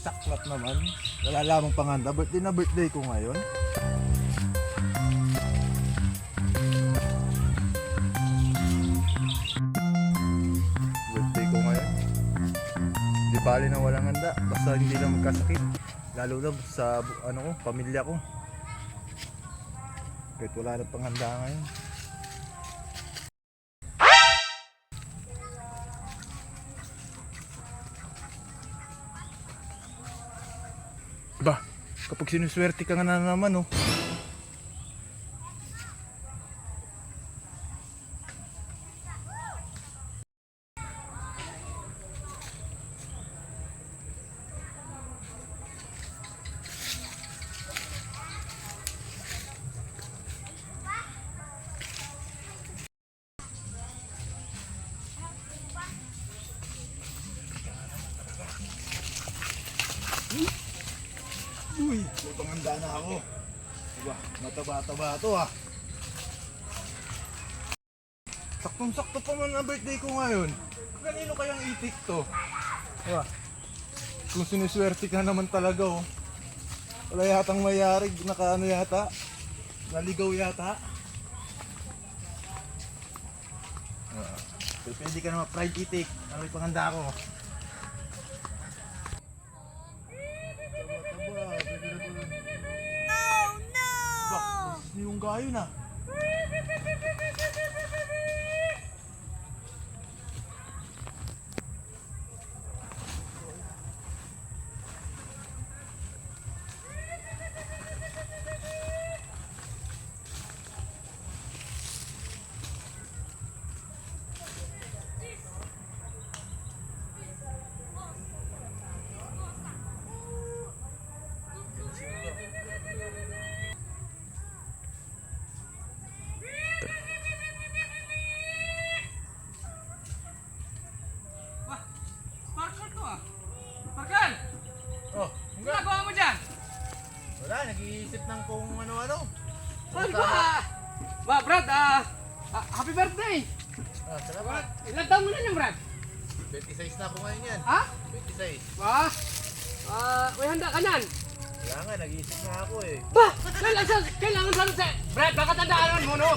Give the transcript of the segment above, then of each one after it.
saklap naman. Wala lamang panganda. Birthday na birthday ko ngayon. Birthday ko ngayon. Hindi bali na walang handa. Basta hindi lang magkasakit. Lalo na sa ano ko, pamilya ko. Kahit wala na panghanda ngayon. Ba, kapag sinuswerte ka nga na naman, oh. Uy, may panganda na ako. Diba, mataba-taba ito ah. Saktong-sakto pa man ang birthday ko ngayon. Kanino kayang itik to? Diba, kung sinuswerte ka naman talaga oh. Wala yatang mayari, nakaano yata. Naligaw yata. Pwede ka naman pride itik. Ano yung panganda ko? Yung gayo na. Oh, ginagawa mo dyan? wala, nag-iisip ng kung ano-ano. Brad, happy birthday! Salamat. Ilan taon mo na yan, Brad? 26 na ako ngayon yan. Ha? 26. May handa ka nan? Wala nga, nag-iisip na ako eh. Kailangan sa... Brad, baka tandaan mo, no?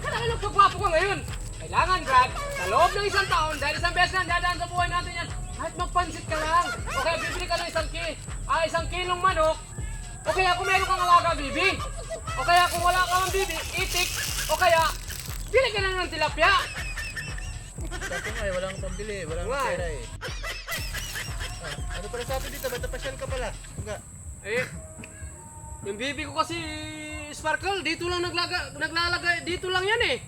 Kailangan ng pagwapo ka ngayon. Kailangan, Brad, sa loob ng isang taon, dahil isang beses na dadaan sa buhay natin yan, kahit magpansit ka lang, o kaya bibili ka ng isang kilong manok, o kaya kung meron kang alaga, bibi, o kaya kung wala kang bibi, itik, o kaya, bili ka lang ng tilapia. Sabi nga eh, walang pambili, walang Why? pera eh. Ano pala sabi dito? Ba't napasyal ka pala? Nga. Yung bibi ko kasi, Sparkle, dito lang naglalagay, dito lang yan eh.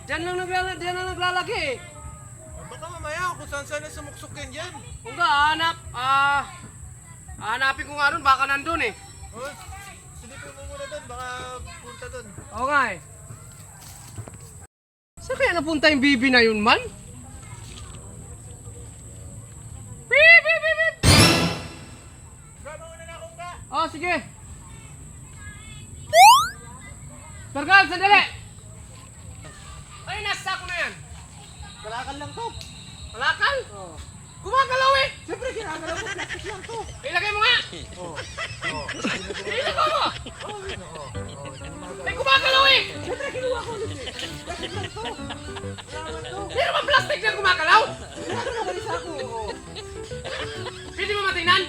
Diyan lang naglalagay eh. Baka mamaya kung saan na sumuksok yan dyan. Kung hanapin ko nga ron, baka nandun eh. Oh, silipin mo muna doon, baka punta doon. Oo nga eh. Saan kaya napunta yung bibi na yun, man? Beep, beep, beep, beep. Bravo muna na akong ka! Oh, sige. Sparkle, sandali! Ay, nasa ko na yan. Kalakal lang to. Malakal? Oo. Gumagalaw eh! Siyempre, kinagalaw ko, plastic lang to. Ilagay mo nga! Oh. Ilagay mo! Ay, gumagalaw eh! Siyempre, kinuha ko ulit eh. Plastic lang to. Kailangan to. Meron ba plastic na gumagalaw? Kinagalaw ko isa ko. Pwede mo matingnan?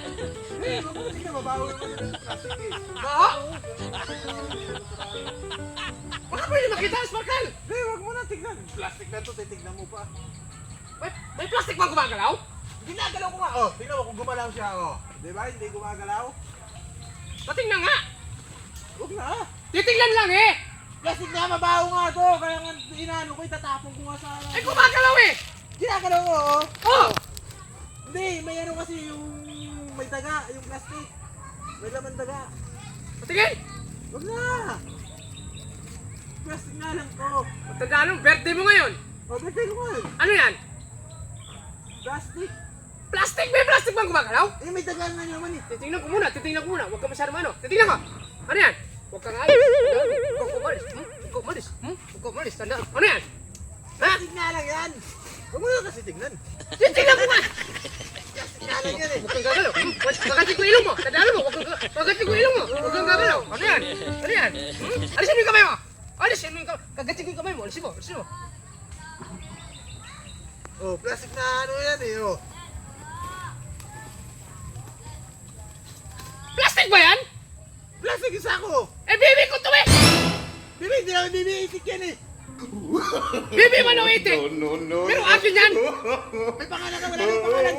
Eh, mabuti ka, mabaho naman yung plastic eh. Oo? Baka pwede makita, Sparkle! Eh, wag mo na tignan. Plastic lang to, titignan mo pa. May plastic bang gumagalaw? Ginagalaw ko nga. Oh, tingnan mo kung gumalaw siya. Oh. Di ba? Hindi gumagalaw. Patingnan nga! Huwag na. Titingnan lang eh! Plastic na, mabaho nga to. Kaya nga inaano ko, itatapon ko nga sa... Ay, gumagalaw eh! Ginagalaw ko, oh. Oh! Hindi, may ano kasi yung... May daga, yung plastic. May laman daga. Patingin! Huwag na. Plastic nga lang to. Matandaan mo, birthday mo ngayon! Oh, birthday ko nga. Ano yan? Plastic. Plastic? May plastic bang gumagalaw? Eh, may daga nga naman eh. Titingnan ko muna. Huwag ka masyadong ano. Titingnan ko! Ano yan? Huwag kang alis. Huwag ka umalis. Huwag ka umalis. Tandaan. Ano yan? Ha? Plastic nga lang yan. Huwag mo na kasi tignan. Tingnan ko nga! Kanan yan eh. Huwag kang gagalaw. Kagatin ko ilong mo. Tandaan mo. Kagatin ko ilong mo. Huwag kang gagalaw. Ano yan? Ano yan? Alisin mo yung kamay mo. Alisin mo yung kamay. Kagatin ko yung kamay mo. Alisin mo. Alisin mo. Oh, plastic na ano yan eh. Oh. Plastic ba yan? Plastic isa ko. Eh, bibi ko to eh! Bibi, hindi naman bibi. Itik yan eh. Bibi man ang itik! No. Pero akin yan! May pangalan ka, wala may pangalan.